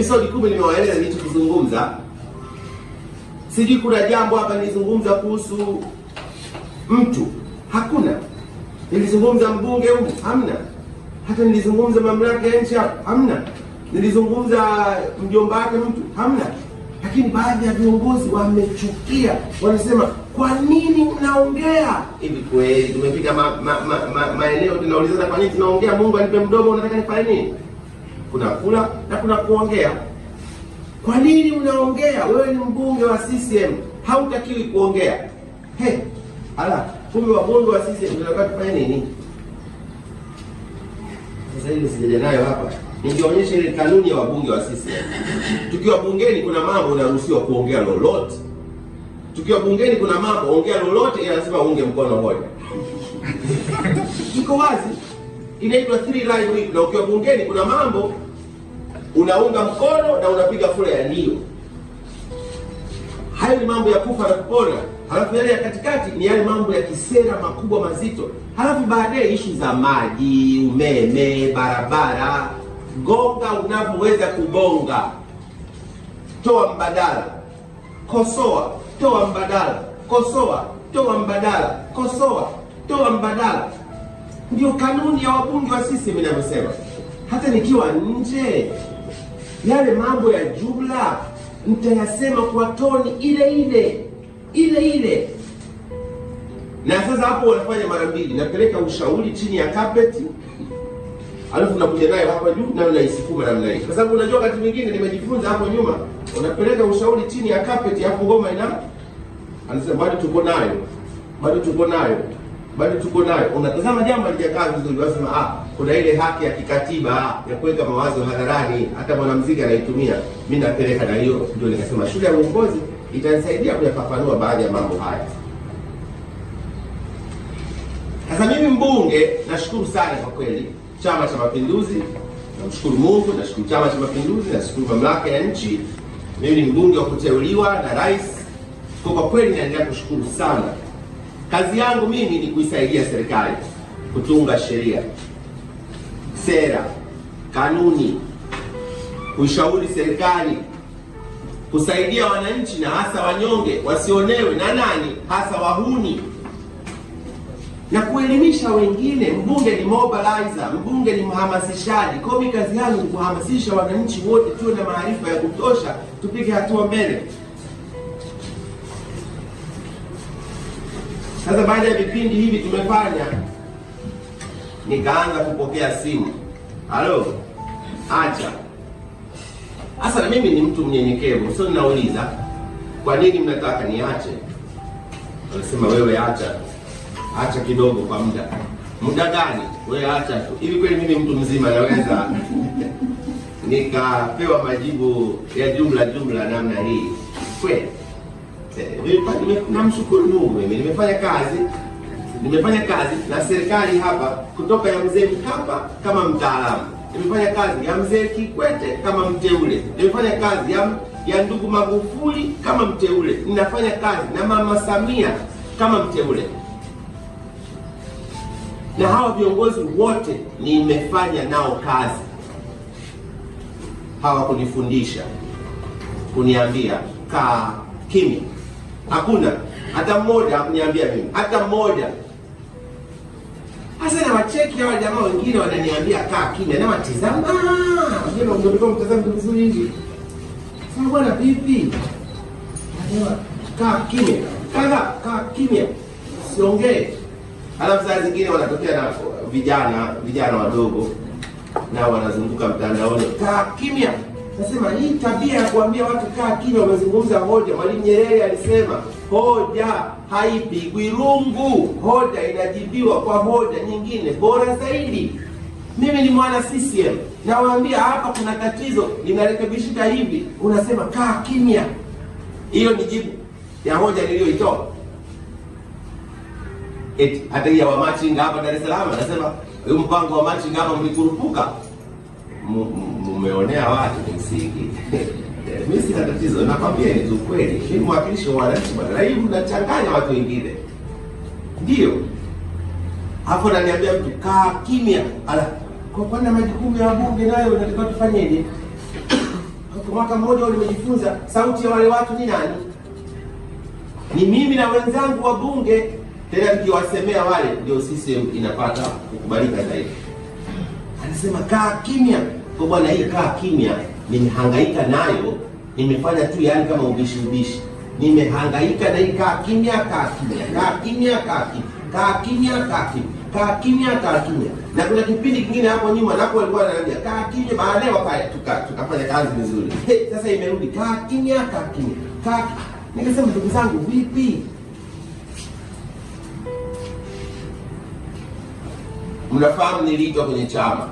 episode 10 nimewaeleza nilichokizungumza. Sijui kuna jambo hapa nilizungumza kuhusu mtu, hakuna. Nilizungumza mbunge huyu, hamna. Hata nilizungumza mamlaka ya nchi hapa, hamna. Nilizungumza mjomba wake mtu, hamna. Lakini baadhi ya viongozi wamechukia, wanasema kwa nini mnaongea hivi? Kweli tumefika maeneo tunaulizana kwa nini tunaongea? Mungu anipe mdomo, unataka nifanye nini? Kuna kula na kuna kuongea. Kwa nini mnaongea? Wewe ni mbunge wa CCM, hautakiwi kuongea. Kumbe wabunge wa CCM tunataka tufanye nini? Sasa ile sijaja nayo hapa. Ningeonyesha ile kanuni ya wabunge wa CCM. Tukiwa bungeni kuna mambo unaruhusiwa kuongea lolote. Tukiwa bungeni kuna mambo ongea lolote, inasema unge mkono hoja. Iko wazi. Inaitwa 3 line rule. Na ukiwa bungeni kuna mambo unaunga mkono na unapiga kura ya ndio. Hayo ni mambo ya kufa na kupona. Halafu yale ya katikati ni yale mambo ya kisera makubwa mazito. Halafu baadaye issue za maji, umeme, barabara. Gonga unavyoweza kugonga. Toa mbadala. Kosoa, toa mbadala. Kosoa, toa mbadala. Kosoa, toa mbadala. Ndio kanuni ya wabunge wa sisi ninavyosema. Hata nikiwa nje, yale mambo ya jumla nitayasema kwa toni ile ile. Na sasa hapo wanafanya mara mbili. Napeleka ushauri chini ya carpet, alafu nakuja nayo hapa juu na naisukuma namna hii. Kwa sababu unajua wakati mwingine nimejifunza hapo nyuma, unapeleka ushauri chini ya carpet, hapo ngoma anasema bado tuko nayo. Unatazama jambo halijakaa vizuri, unasema kuna ile haki ya kikatiba ya kuweka mawazo hadharani, hata mwanamuziki anaitumia. Mimi napeleka na hiyo, ndio nikasema shule ya uongozi itanisaidia kuyafafanua baadhi ya mambo haya. Sasa mimi mbunge, nashukuru sana kwa kweli Chama cha Mapinduzi, namshukuru Mungu, nashukuru Chama cha Mapinduzi, nashukuru mamlaka ya nchi. Mimi ni mbunge wa kuteuliwa na rais. Kwa kweli naendelea kushukuru sana. Kazi yangu mimi ni kuisaidia serikali kutunga sheria, sera, kanuni, kuishauri serikali, kusaidia wananchi na hasa wanyonge wasionewe na nani, hasa wahuni, na kuelimisha wengine. Mbunge ni mobilizer, mbunge ni mhamasishaji. Kwa hiyo kazi yangu ni kuhamasisha wananchi wote tuwe na maarifa ya kutosha, tupige hatua mbele. Sasa baada ya vipindi hivi tumefanya, nikaanza kupokea simu. Halo, acha. Sasa na mimi ni mtu mnyenyekevu, sio ninauliza kwa nini mnataka niache. Wanasema wewe acha kidogo kwa muda gani? Wewe acha tu. Hivi kweli mimi mtu mzima naweza nikapewa majibu ya jumla namna hii? Kweli? Namshukuru Mungu, mimi nimefanya kazi na serikali hapa, kutoka ya mzee Mkapa kama mtaalamu, nimefanya kazi ya mzee Kikwete kama mteule, nimefanya kazi ya ndugu Magufuli kama mteule, ninafanya kazi na mama Samia kama mteule. Na hawa viongozi wote nimefanya nao kazi. Hawa kunifundisha, kuniambia kaa kimya. Hakuna hata mmoja kuniambia mimi, hata mmoja. Sasa na wacheki hawa jamaa wengine wananiambia kaa kimya, na watazama. Ndio mtazamo vizuri hivi. Sasa bwana vipi? Anasema kaa kimya. Kaa kimya. Siongee. Alafu saa zingine wanatokea na vijana wadogo na wanazunguka mtandaoni, kaa kimya. Nasema hii tabia ya kuambia watu kaa kimya, wamezungumza hoja. Mwalimu Nyerere alisema hoja haipigwi rungu, hoja inajibiwa kwa hoja nyingine bora zaidi. Mimi ni mwana CCM, nawaambia hapa kuna tatizo, linarekebishika hivi, unasema kaa kimya. Hiyo ni jibu ya hoja niliyoitoa. Hata ya wamachinga hapa Dar es Salaam anasema huyo mpango wa machinga hapa mlikurupuka, mmeonea watu kimsingi. Mimi sina tatizo, nakwambia ni ukweli. Mimi mwakilishi wa wananchi bwana, hii mnachanganya watu wengine. Ndio hapo naniambia mtu kaa kimya. Ala, kwa majukumu ya bunge nayo nataka tufanyeje? mwaka mmoja nimejifunza sauti ya wale watu ni nani? Ni mimi na wenzangu wa bunge. Tena tukiwasemea wale ndio CCM inapata kukubalika zaidi. Anasema kaa kimya. Kwa bwana, hii kaa kimya nimehangaika nayo, nimefanya tu yani kama ubishi. Nimehangaika na hii kaa kimya, kaa kimya, kaa kimya, kaa kimya, kaa kimya, kaa kimya, kaa kimya, kaa kimya. Na kuna kipindi kingine hapo nyuma napo walikuwa wananiambia kaa kimya, baadaye wakaya tukafanya kazi vizuri. Sasa imerudi kaa kimya, kaa kimya, kaa. Nikasema ndugu zangu, vipi? Mnafahamu niliitwa kwenye chama.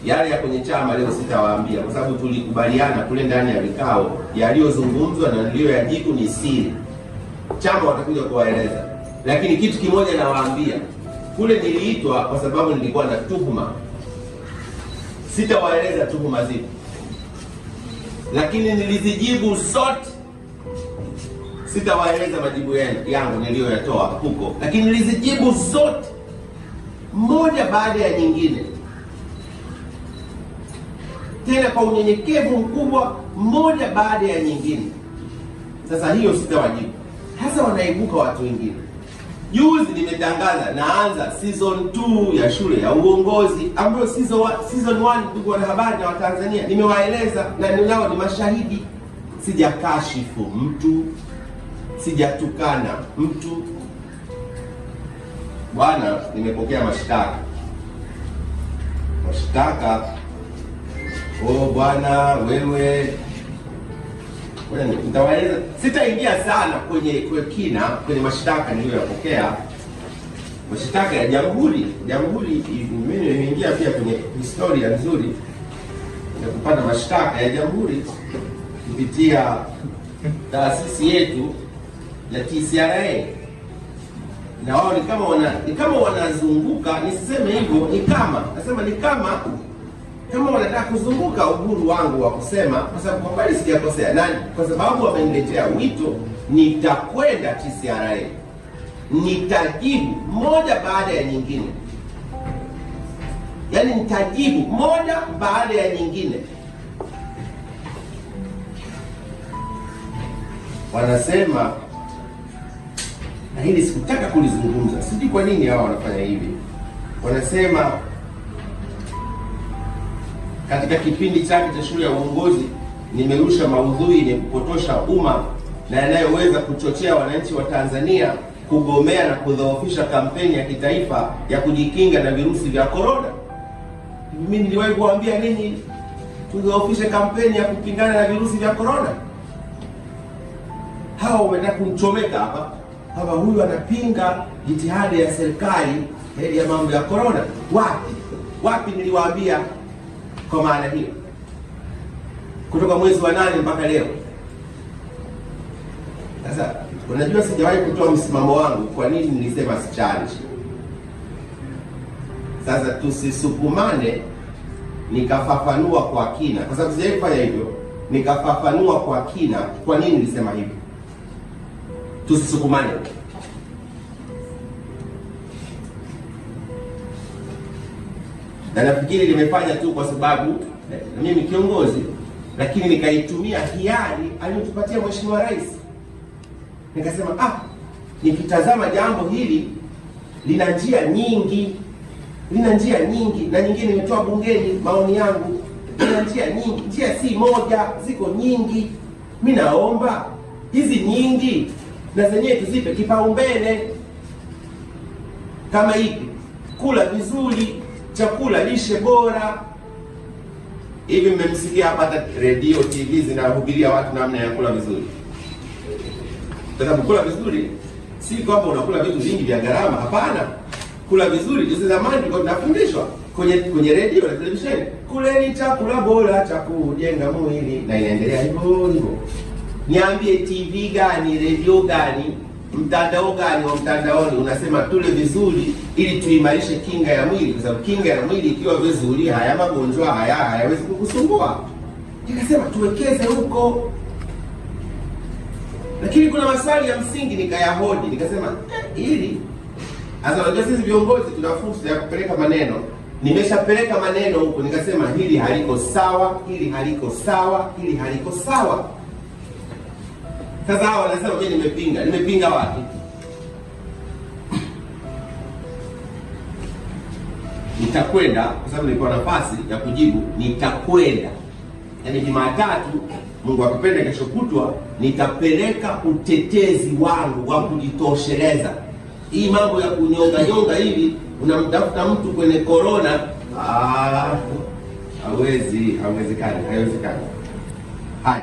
Yale ya kwenye chama leo sitawaambia kwa sababu tulikubaliana kule ndani ya vikao yaliyozungumzwa na niliyoyajibu ni siri. Chama watakuja kuwaeleza. Lakini kitu kimoja nawaambia, kule niliitwa kwa sababu nilikuwa na tuhuma. Sitawaeleza tuhuma zipi, lakini nilizijibu zote. Sitawaeleza majibu yangu niliyoyatoa huko, lakini nilizijibu zote moja baada ya nyingine, tena kwa unyenyekevu mkubwa, moja baada ya nyingine. Sasa hiyo sitawajibu. Hasa wanaibuka watu wengine. Juzi nimetangaza naanza season 2 ya shule ya uongozi, ambayo season 1 ndugu wanahabari na Watanzania nimewaeleza na nao ni mashahidi. Sijakashifu mtu, sijatukana mtu. Bwana, nimepokea mashtaka. Bwana wewe nitawaeleza. Sitaingia sana kwenye kwenye mashtaka niliyoyapokea. Mashtaka ya Jamhuri mimi nimeingia pia kwenye historia nzuri ya kupata mashtaka ya Jamhuri kupitia taasisi yetu ya TCRA. Na wao ni kama wanazunguka, nisiseme hivyo, ni kama wanataka kuzunguka uhuru wangu wa kusema, kwa sababu kwa kweli sijakosea. Nani? Kwa sababu wameniletea wito, nitakwenda TCRA, nitajibu moja baada ya nyingine. Yaani nitajibu moja baada ya nyingine. Wanasema, na hili sikutaka kulizungumza, sijui kwa nini hao wanafanya hivi. Wanasema katika kipindi chake cha shule ya uongozi nimerusha maudhui yenye kupotosha umma na yanayoweza kuchochea wananchi wa Tanzania kugomea na kudhoofisha kampeni ya kitaifa ya kujikinga na virusi vya korona. Mimi niliwahi kuambia nini tudhoofishe kampeni ya kupingana na virusi vya korona? Hao wametaka kumchomeka hapa. Huyu anapinga jitihada ya serikali ya mambo ya korona. Wapi niliwaambia kwa maana hiyo? Kutoka mwezi wa 8 mpaka leo. Sasa unajua sijawahi kutoa msimamo wangu kwa nini nilisema sichallenge. Sasa tusisukumane nikafafanua kwa kina, kwa sababu sijawahi kufanya hivyo. Nikafafanua kwa kina kwa nini nilisema hivyo. Tusisukumane. Na nafikiri nimefanya tu kwa sababu mimi kiongozi, lakini nikaitumia hiari aliyotupatia Mheshimiwa Rais. Nikasema nikitazama jambo hili lina njia nyingi, na nyingine nimetoa bungeni maoni yangu. Lina njia nyingi, njia si moja, ziko nyingi. Mimi naomba hizi nyingi na zenyewe tuzipe kipaumbele. Kama hivi kula vizuri, chakula lishe bora. Hivi mmemsikia hapa radio, TV zinahubiria watu namna ya kula vizuri. Sasa kula vizuri si kwamba unakula vitu vingi vya gharama, hapana. Kula vizuri juzi zamani tulikuwa tunafundishwa kwenye radio na televisheni, kuleni chakula bora cha kujenga mwili, na inaendelea hivyo. Niambie TV gani, radio gani, mtandao gani wa mtandaoni unasema tule vizuri ili tuimarishe kinga ya mwili? Kwa sababu kinga ya mwili ikiwa vizuri, haya magonjwa hayawezi kukusumbua. Nikasema tuwekeze huko. Lakini kuna maswali ya msingi nikayahoji, nikasema ili sasa unajua sisi viongozi tuna fursa ya kupeleka maneno Nimeshapeleka maneno huko, nikasema hili haliko sawa, hili haliko sawa, hili haliko sawa. Sasa hao wanasema mimi nimepinga. Nimepinga wapi? Nitakwenda kwa sababu nilikuwa nafasi ya kujibu. Nitakwenda, yaani Jumatatu, Mungu akipenda, kesho kutwa nitapeleka utetezi wangu wa kujitosheleza. Hii mambo ya kunyonga nyonga hivi, unamtafuta mtu kwenye corona, hawezekani. Haya.